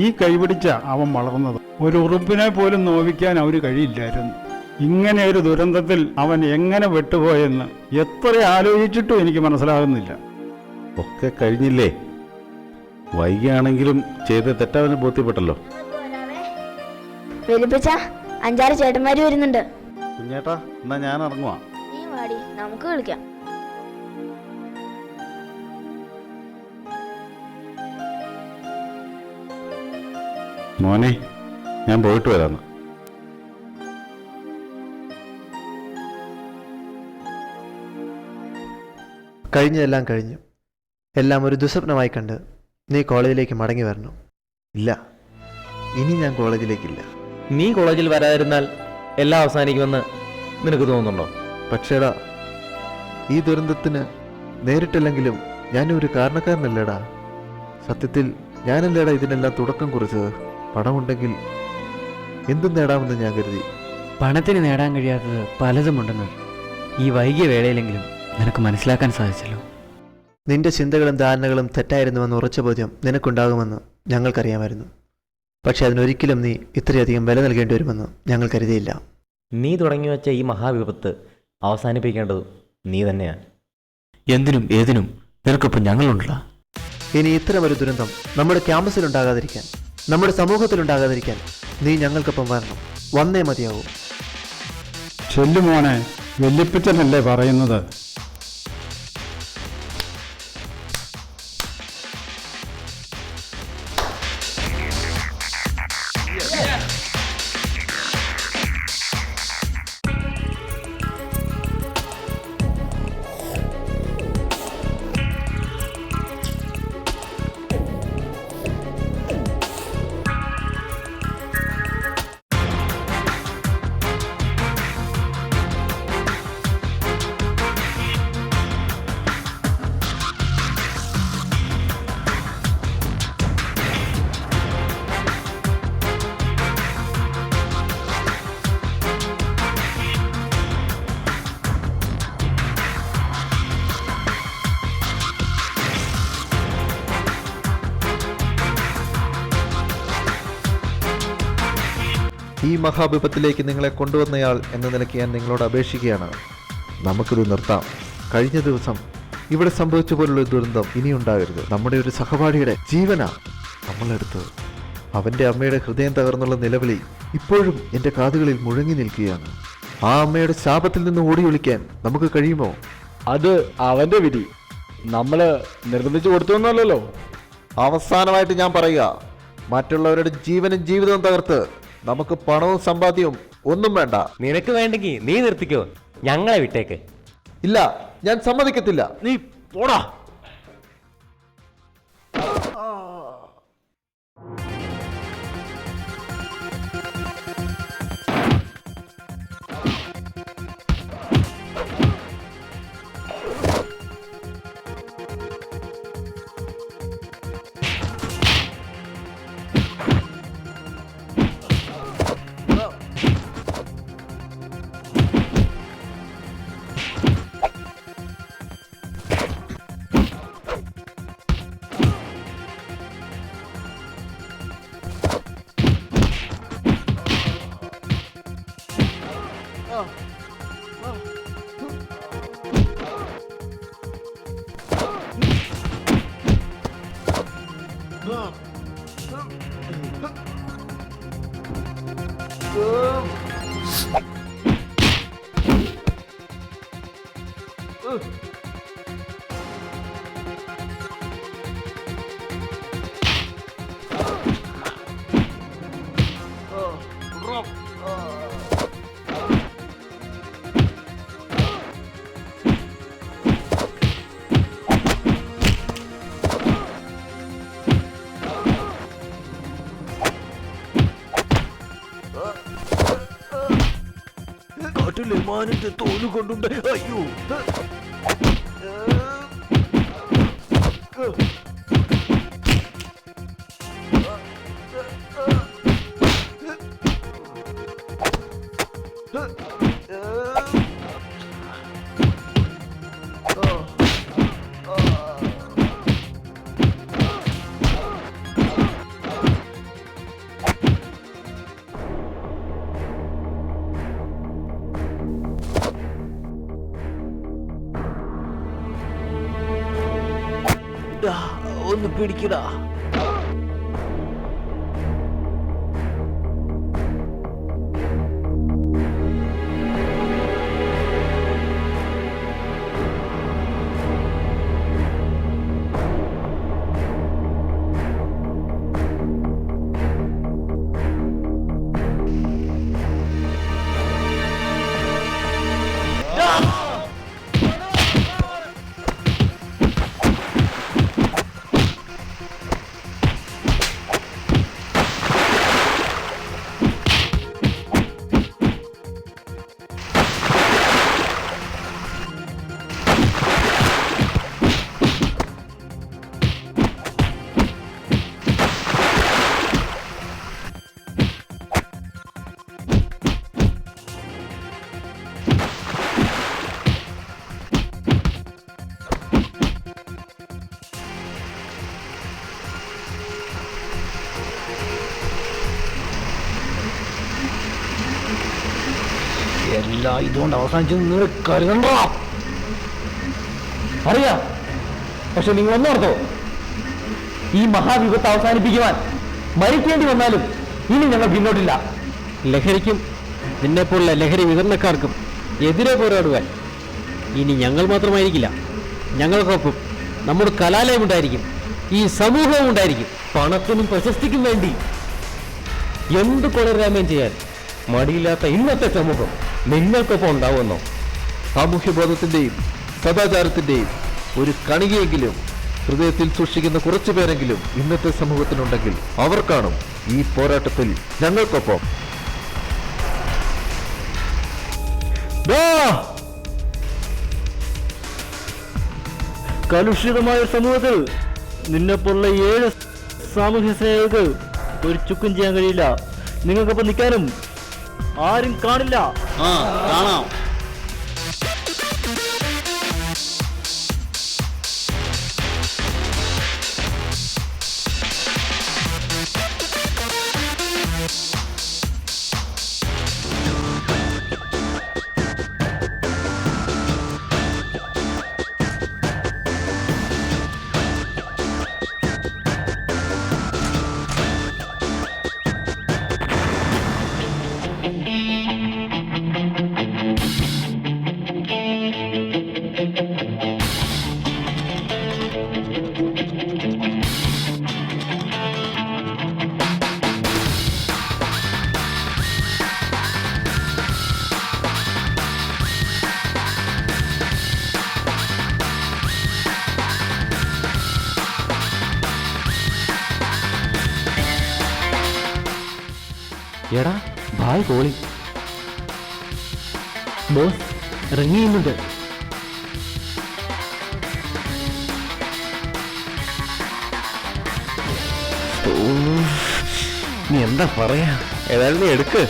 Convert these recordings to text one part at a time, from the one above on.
ഈ കൈപിടിച്ച അവൻ വളർന്നത്. ഒരു ഉറുപ്പിനെ പോലും നോവിക്കാൻ അവന് കഴിയില്ലായിരുന്നു. ഇങ്ങനെ ഒരു ദുരന്തത്തിൽ അവൻ എങ്ങനെ വിട്ടുപോയെന്ന് എത്ര ആലോചിച്ചിട്ടും എനിക്ക് മനസ്സിലാകുന്നില്ല. ഒക്കെ കഴിഞ്ഞില്ലേ? വൈകിയാണെങ്കിലും ചെയ്ത് തെറ്റവന് ബോധ്യപ്പെട്ടല്ലോ. വലിപ്പിച്ച 5-6 ചേട്ടന്മാര് വരുന്നുണ്ട്. കുഞ്ഞേട്ടാ, എന്നാ ഞാൻ ഇറങ്ങുവാ. നീ വാടി, നമുക്ക് കളിക്കാം. മോനെ, ഞാൻ പോയിട്ട് വരാന്ന്. കഴിഞ്ഞതെല്ലാം കഴിഞ്ഞു. എല്ലാം ഒരു ദുസ്വപ്നമായി കണ്ട് നീ കോളേജിലേക്ക് മടങ്ങി വരണം. ഇല്ല, ഇനി ഞാൻ കോളേജിലേക്കില്ല. നീ കോളേജിൽ വരാതിരുന്നാൽ എല്ലാം അവസാനിക്കുമെന്ന് നിനക്ക് തോന്നുന്നുണ്ടോ? പക്ഷേടാ, ഈ ദുരന്തത്തിന് നേരിട്ടില്ലെങ്കിലും ഞാനൊരു കാരണക്കാരനല്ലേടാ. സത്യത്തിൽ ഞാനല്ലേടാ ഇതിനെല്ലാം തുടക്കം കുറിച്ചത്. പണമുണ്ടെങ്കിൽ എന്തും നേടാമെന്ന് ഞാൻ കരുതി. പണത്തിന് നേടാൻ കഴിയാത്തത് പലതുമുണ്ടെന്ന് ഈ വൈകിയ വേളയിലെങ്കിലും നിനക്ക് മനസ്സിലാക്കാൻ സാധിച്ചല്ലോ. നിന്റെ ചിന്തകളും ധാരണകളും തെറ്റായിരുന്നുവെന്ന് ഉറച്ച ബോധ്യം നിനക്കുണ്ടാകുമെന്ന് ഞങ്ങൾക്കറിയാമായിരുന്നു. പക്ഷെ അതിനൊരിക്കലും നീ ഇത്രയധികം വില നൽകേണ്ടി വരുമെന്ന് ഞങ്ങൾ കരുതിയില്ല. നീ തുടങ്ങി വെച്ച ഈ മഹാവിപത്ത് അവസാനിപ്പിക്കേണ്ടതും നീ തന്നെയാണ്. എന്തിനും ഏതിനും നിനക്കൊപ്പം ഞങ്ങളുണ്ടല്ലോ. ഇനി ഇത്തരമൊരു ദുരന്തം നമ്മുടെ ക്യാമ്പസിലുണ്ടാകാതിരിക്കാൻ, നമ്മുടെ സമൂഹത്തിലുണ്ടാകാതിരിക്കാൻ നീ ഞങ്ങൾക്കൊപ്പം വരണം. വന്നേ മതിയാവൂ. ചെല്ലുമോനെ, വല്യപ്പച്ചനല്ലേ പറയുന്നത്. ഈ മഹാവിപത്തിലേക്ക് നിങ്ങളെ കൊണ്ടുവന്നയാൾ എന്ന നിലയ്ക്ക് ഞാൻ നിങ്ങളോട് അപേക്ഷിക്കുകയാണ്. നമുക്കിത് നിർത്താം. കഴിഞ്ഞ ദിവസം ഇവിടെ സംഭവിച്ച പോലുള്ള ദുരന്തം ഇനിയുണ്ടാകരുത്. നമ്മുടെ ഒരു സഹപാഠിയുടെ ജീവനാ നമ്മളെടുത്തത്. അവൻ്റെ അമ്മയുടെ ഹൃദയം തകർന്നുള്ള നിലവിളി ഇപ്പോഴും എൻ്റെ കാതുകളിൽ മുഴങ്ങി നിൽക്കുകയാണ്. ആ അമ്മയുടെ ശാപത്തിൽ നിന്ന് ഓടി ഒളിക്കാൻ നമുക്ക് കഴിയുമോ? അത് അവന്റെ വിധി. നമ്മള് നിർബന്ധിച്ചു കൊടുത്തൊന്നുമല്ലല്ലോ. അവസാനമായിട്ട് ഞാൻ പറയുക, മറ്റുള്ളവരുടെ ജീവനും ജീവിതവും തകർത്ത് നമുക്ക് പണവും സമ്പാദ്യവും ഒന്നും വേണ്ട. നിനക്ക് വേണ്ടെങ്കിൽ നീ നിർത്തിക്കോ, ഞങ്ങളെ വിട്ടേക്ക്. ഇല്ല, ഞാൻ സമ്മതിക്കത്തില്ല. നീ പോടാ. കാട്ടിലെ മാനിന്റെ തോല് കൊണ്ടുണ്ട്. അയ്യോ, ഒന്ന് പിടിക്കടാ. എല്ലാം ഇതുകൊണ്ട് അവസാനിച്ചു നിങ്ങൾ കരുതണ്ട. അറിയാം, പക്ഷെ നിങ്ങൾ ഒന്നോർത്തോ, ഈ മഹാവിപത്ത് അവസാനിപ്പിക്കുവാൻ മരിക്കേണ്ടി വന്നാലും ഇനി ഞങ്ങൾ പിന്നോട്ടില്ല. ലഹരിക്കും നിന്നെപ്പോലുള്ള ലഹരി വിതരണക്കാർക്കും എതിരെ പോരാടുവാൻ ഇനി ഞങ്ങൾ മാത്രമായിരിക്കില്ല, ഞങ്ങൾക്കൊപ്പം നമ്മുടെ കലാലയം ഉണ്ടായിരിക്കും, ഈ സമൂഹവും ഉണ്ടായിരിക്കും. പണത്തിനും പ്രശസ്തിക്കും വേണ്ടി എന്ത് കൊലരാമയം ചെയ്യാൻ മടിയില്ലാത്ത ഇന്നത്തെ സമൂഹം നിങ്ങൾക്കൊപ്പം ഉണ്ടാവുമെന്നോ? സാമൂഹ്യബോധത്തിന്റെയും സദാചാരത്തിന്റെയും ഒരു കണികയെങ്കിലും ഹൃദയത്തിൽ സൂക്ഷിക്കുന്ന കുറച്ചു പേരെങ്കിലും ഇന്നത്തെ സമൂഹത്തിനുണ്ടെങ്കിൽ അവർ കാണും ഈ പോരാട്ടത്തിൽ ഞങ്ങൾക്കൊപ്പം. കലുഷിതമായ സമൂഹത്തിൽ നിന്നെപ്പോലുള്ള 7 സാമൂഹ്യ സേവകർക്ക് ഒരു ചുക്കും ചെയ്യാൻ കഴിയില്ല. നിങ്ങൾക്കൊപ്പം നിൽക്കാനും ആരും കാണില്ല. കാണാം. എടാ ഭായ് കോളി, ബോസ് ഇറങ്ങിയുന്നുണ്ട്. നീ എന്താ പറയാ? ഏതായാലും നീ എടുക്ക്.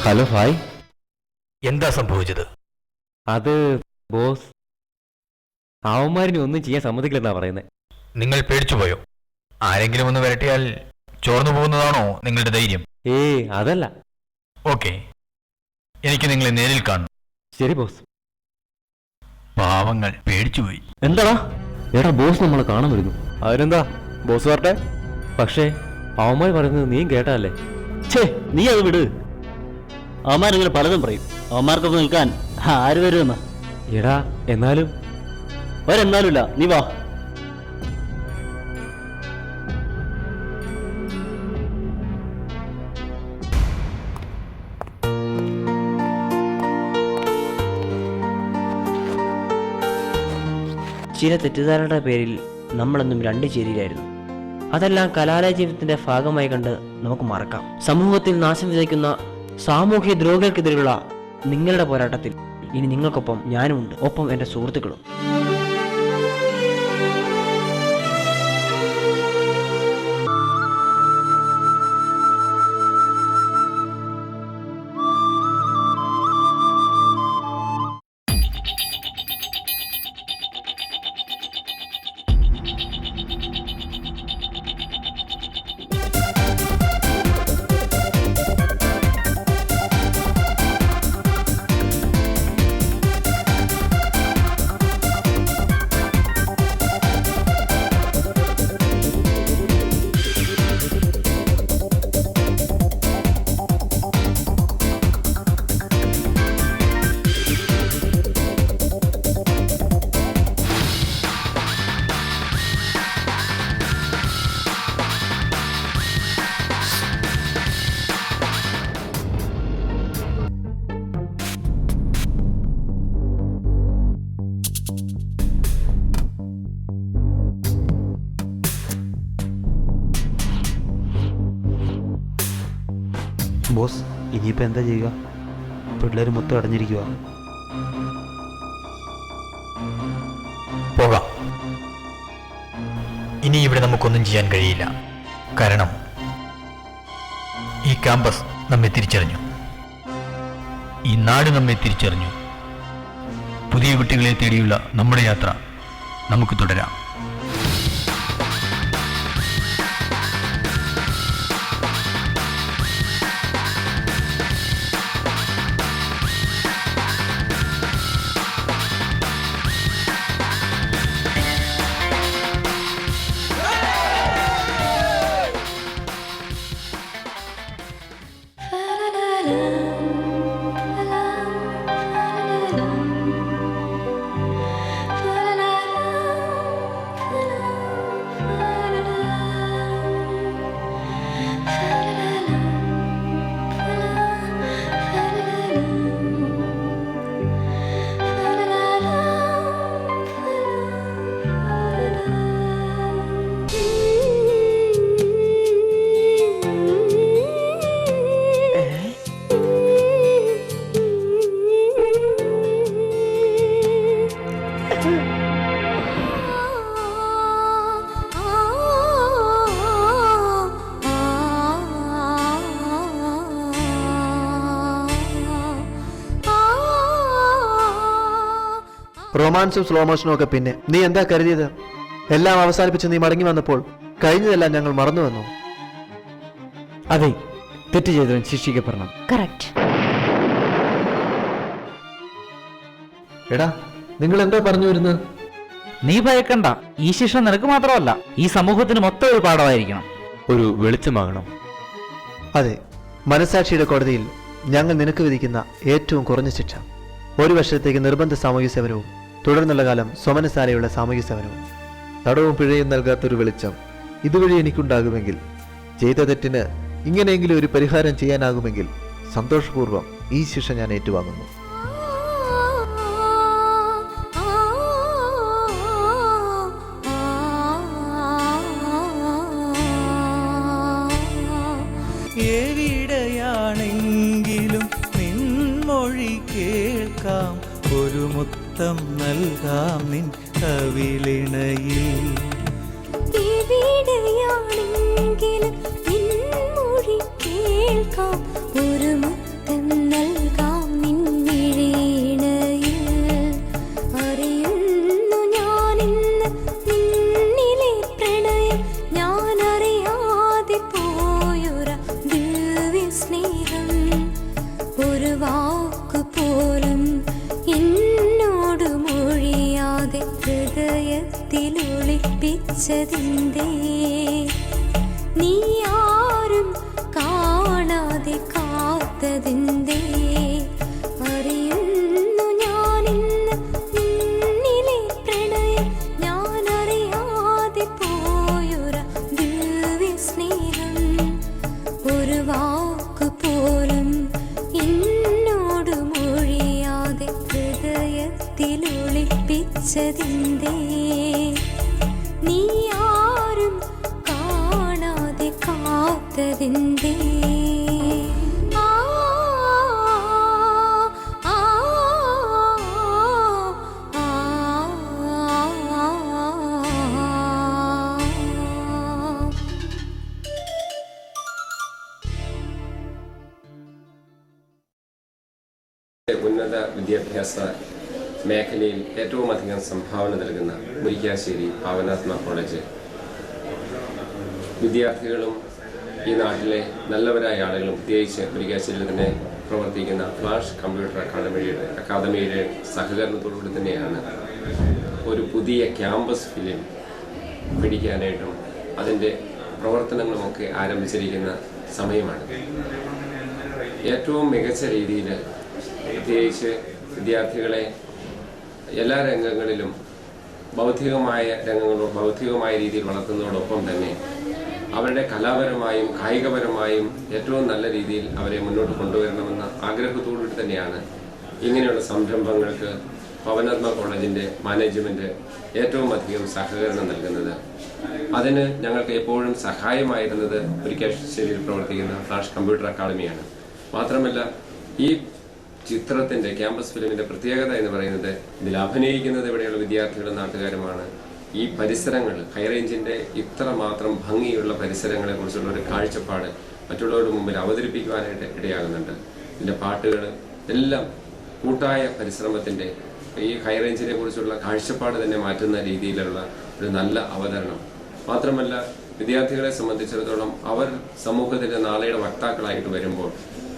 Hello hi. എന്താ സംഭവിച്ചത്? അത് ബോസ്, അവന്മാരിനെ ഒന്നും ചെയ്യാൻ സമ്മതിക്കില്ലെന്നാ പറയുന്നത്. നിങ്ങൾ പേടിച്ചുപോയോ? ആരെങ്കിലും ഒന്ന് വരട്ടിയാൽ ചോർന്നു പോകുന്നതാണോ നിങ്ങളുടെ ധൈര്യം? അതല്ല. ഓക്കെ, എനിക്ക് നിങ്ങളെ നേരിൽ കാണണം. ശരി ബോസ്. പാവങ്ങൾ പേടിച്ചുപോയി. എന്താടാ? എടാ ബോസ് നമ്മളെ കാണാൻ വരുന്നു. അതിനെന്താ, ബോസ് വരട്ടെ. പക്ഷേ അവന്മാർ പറയുന്നത് നീയും കേട്ടല്ലേ? നീ അത് വിട്. അവന്മാരിങ്ങനെ പലതും പറയും. അവന്മാർക്കൊപ്പം നിൽക്കാൻ ആര് വരുമെന്ന്. എടാ എന്നാലും ഒരെന്നാലുമില്ല, നീ വാ. ചില തെറ്റിദ്ധാരണയുടെ പേരിൽ നമ്മളെന്നും 2 ചേരിയിലായിരുന്നു. അതെല്ലാം കലാലയ ജീവിതത്തിന്റെ ഭാഗമായി കണ്ട് നമുക്ക് മറക്കാം. സമൂഹത്തിൽ നാശം വിതയ്ക്കുന്ന സാമൂഹ്യ ദ്രോഹികൾക്കെതിരെയുള്ള നിങ്ങളുടെ പോരാട്ടത്തിൽ ഇനി നിങ്ങൾക്കൊപ്പം ഞാനുമുണ്ട്, ഒപ്പം എൻ്റെ സുഹൃത്തുക്കളും. ബോസ് ഇനിയിപ്പോൾ എന്താ ചെയ്യുക? പിള്ളേർ മൊത്തം അടഞ്ഞിരിക്കുക. പോകാം. ഇനി ഇവിടെ നമുക്കൊന്നും ചെയ്യാൻ കഴിയില്ല. കാരണം ഈ ക്യാമ്പസ് നമ്മെ തിരിച്ചറിഞ്ഞു, ഈ നാട് നമ്മെ തിരിച്ചറിഞ്ഞു. പുതിയ കുട്ടികളെ തേടിയുള്ള നമ്മുടെ യാത്ര നമുക്ക് തുടരാം. റൊമാൻസും സ്ലോ മോഷനും ഒക്കെ പിന്നെ നീ എന്താ കരുതിയത്? എല്ലാം അവസാനിപ്പിച്ച് നീ മടങ്ങി വന്നപ്പോൾ കഴിഞ്ഞതെല്ലാം ഞങ്ങൾ മറന്നു വന്നു. അതെ, തെറ്റ് ചെയ്തവൻ ശിക്ഷിക്കപ്പെടണം. കറക്റ്റ്. എടാ, നിങ്ങൾ എന്താ പറഞ്ഞു വരുന്നത്? നീ ഭയക്കണ്ട, ഈ ശിക്ഷ നിനക്ക് മാത്രമല്ല, ഈ സമൂഹത്തിന് മൊത്തം ഒരു പാഠമായിരിക്കണം. ഒരു വെളിച്ചമാകണം. അതെ, മനസാക്ഷിയുടെ കോടതിയിൽ ഞങ്ങൾ നിനക്ക് വിധിക്കുന്ന ഏറ്റവും കുറഞ്ഞ ശിക്ഷ 1 വർഷത്തേക്ക് നിർബന്ധ സാമൂഹ്യ സേവനവും തുടർന്നുള്ള കാലം സ്വമനസാരയുള്ള സാമൂഹ്യ സേവനവും. തടവും പിഴയും നൽകാത്തൊരു വെളിച്ചം ഇതുവഴി എനിക്കുണ്ടാകുമെങ്കിൽ, ചെയ്ത തെറ്റിന് ഇങ്ങനെയെങ്കിലും ഒരു പരിഹാരം ചെയ്യാനാകുമെങ്കിൽ സന്തോഷപൂർവ്വം ഈ ശിക്ഷ ഞാൻ ഏറ്റുവാങ്ങുന്നു. എവിടെയാണെങ്കിലും നിൻമൊഴി കേൾക്കാം, ഒരു മുത്തം നൽകാം നിൻ കവിളിണയിൽ. എവിടെയാണെങ്കിലും നിൻമൊഴി കേൾക്കാം, ഒരു മുത്തം നൽകാം നിന്നിഴയിണയിൽ. അറിയുന്നു ഞാനിന്ന് നിന്നിലെ പ്രണയം, ഞാൻ അറിയാതെ പോയൊരു ദിവ്യ സ്നേഹം. ഒരു വാക്കു പോലും എന്നോട് മൊഴിയാതെ ഹൃദയത്തിൽ ഒളിപ്പിച്ചതിൻ്റെ, നീ ആരും കാണാതെ കാത്തതിൻ്റെ. അറിയുന്നു ഞാനിന്ന് നിന്നിലെ പ്രണയം, ഞാൻ അറിയാതെ പോയൊരു ദിവ്യ സ്നേഹം. ഒരു വാക്കു പോലും എന്നോട് മൊഴിയാതെ ഹൃദയത്തിൽ ഒളിപ്പിച്ചതിൻ്റെ, നീ ആരും കാണാതെ കാത്തതിൻ്റെ. ഉന്നത വിദ്യാഭ്യാസ മേഖലയിൽ ഏറ്റവും അധികം സംഭാവന നൽകുന്ന മുരിക്കാശ്ശേരി പാവനാത്മ കോളേജ് വിദ്യാർത്ഥികളും ഈ നാട്ടിലെ നല്ലവരായ ആളുകളും, പ്രത്യേകിച്ച് മുരിക്കാശ്ശേരിയിൽ തന്നെ പ്രവർത്തിക്കുന്ന ഫ്ലാഷ് കമ്പ്യൂട്ടർ അക്കാദമിയുടെ സഹകരണത്തോടുകൂടി തന്നെയാണ് ഒരു പുതിയ ക്യാമ്പസ് ഫിലിം പിടിക്കാനായിട്ടും അതിൻ്റെ പ്രവർത്തനങ്ങളുമൊക്കെ ആരംഭിച്ചിരിക്കുന്ന സമയമാണ്. ഏറ്റവും മികച്ച രീതിയിൽ പ്രത്യേകിച്ച് വിദ്യാർത്ഥികളെ എല്ലാ രംഗങ്ങളിലും ബൗദ്ധികമായ രീതിയിൽ വളർത്തുന്നതോടൊപ്പം തന്നെ അവരുടെ കലാപരമായും കായികപരമായും ഏറ്റവും നല്ല രീതിയിൽ അവരെ മുന്നോട്ട് കൊണ്ടുവരണമെന്ന ആഗ്രഹത്തോടുകൂടി തന്നെയാണ് ഇങ്ങനെയുള്ള സംരംഭങ്ങൾക്ക് പവനാത്മ കോളേജിൻ്റെ മാനേജ്മെൻറ്റ് ഏറ്റവും അധികം സഹകരണം നൽകുന്നത്. അതിന് ഞങ്ങൾക്ക് എപ്പോഴും സഹായമായിരുന്നത് മുരിക്കാശ്ശേരിയിൽ പ്രവർത്തിക്കുന്ന ഫ്ലാഷ് കമ്പ്യൂട്ടർ അക്കാദമിയാണ്. മാത്രമല്ല ഈ ചിത്രത്തിൻ്റെ ക്യാമ്പസ് ഫിലിമിൻ്റെ പ്രത്യേകത എന്ന് പറയുന്നത് ഇതിൽ അഭിനയിക്കുന്നത് ഇവിടെയുള്ള വിദ്യാർത്ഥികളും നാട്ടുകാരുമാണ്. ഈ പരിസരങ്ങൾ, ഹൈറേഞ്ചിൻ്റെ ഇത്ര മാത്രം ഭംഗിയുള്ള പരിസരങ്ങളെ കുറിച്ചുള്ള ഒരു കാഴ്ചപ്പാട് മറ്റുള്ളവരുടെ മുമ്പിൽ അവതരിപ്പിക്കുവാനായിട്ട് ഇടയാകുന്നുണ്ട്. ഇതിൻ്റെ പാട്ടുകൾ എല്ലാം കൂട്ടായ പരിശ്രമത്തിൻ്റെ ഈ ഹൈറേഞ്ചിനെ കുറിച്ചുള്ള കാഴ്ചപ്പാട് തന്നെ മാറ്റുന്ന രീതിയിലുള്ള ഒരു നല്ല അവതരണം. മാത്രമല്ല വിദ്യാർത്ഥികളെ സംബന്ധിച്ചിടത്തോളം അവർ സമൂഹത്തിൻ്റെ നാളെയുടെ വക്താക്കളായിട്ട് വരുമ്പോൾ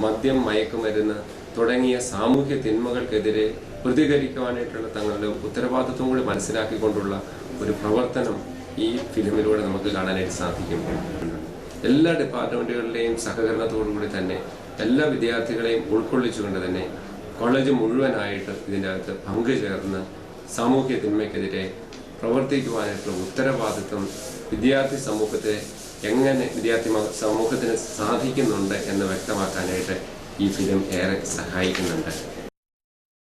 മദ്യം, മയക്കുമരുന്ന് തുടങ്ങിയ സാമൂഹ്യ തിന്മകൾക്കെതിരെ പ്രതികരിക്കുവാനായിട്ടുള്ള തങ്ങളുടെ ഉത്തരവാദിത്വം കൂടി മനസ്സിലാക്കിക്കൊണ്ടുള്ള ഒരു പ്രവർത്തനം ഈ ഫിലിമിലൂടെ നമുക്ക് കാണാനായിട്ട് സാധിക്കും. എല്ലാ ഡിപ്പാർട്ട്മെൻറ്റുകളുടെയും സഹകരണത്തോടുകൂടി തന്നെ എല്ലാ വിദ്യാർത്ഥികളെയും ഉൾക്കൊള്ളിച്ചുകൊണ്ട് തന്നെ കോളേജ് മുഴുവനായിട്ട് ഇതിൻ്റെ അകത്ത് പങ്കുചേർന്ന് സാമൂഹ്യ തിന്മയ്ക്കെതിരെ പ്രവർത്തിക്കുവാനായിട്ടുള്ള ഉത്തരവാദിത്വം വിദ്യാർത്ഥി സമൂഹത്തെ എങ്ങനെ സമൂഹത്തിന് സാധിക്കുന്നുണ്ട് എന്ന് വ്യക്തമാക്കാനായിട്ട് ഈ ഫിലിം ഏറെ സഹായിക്കുന്നുണ്ട്.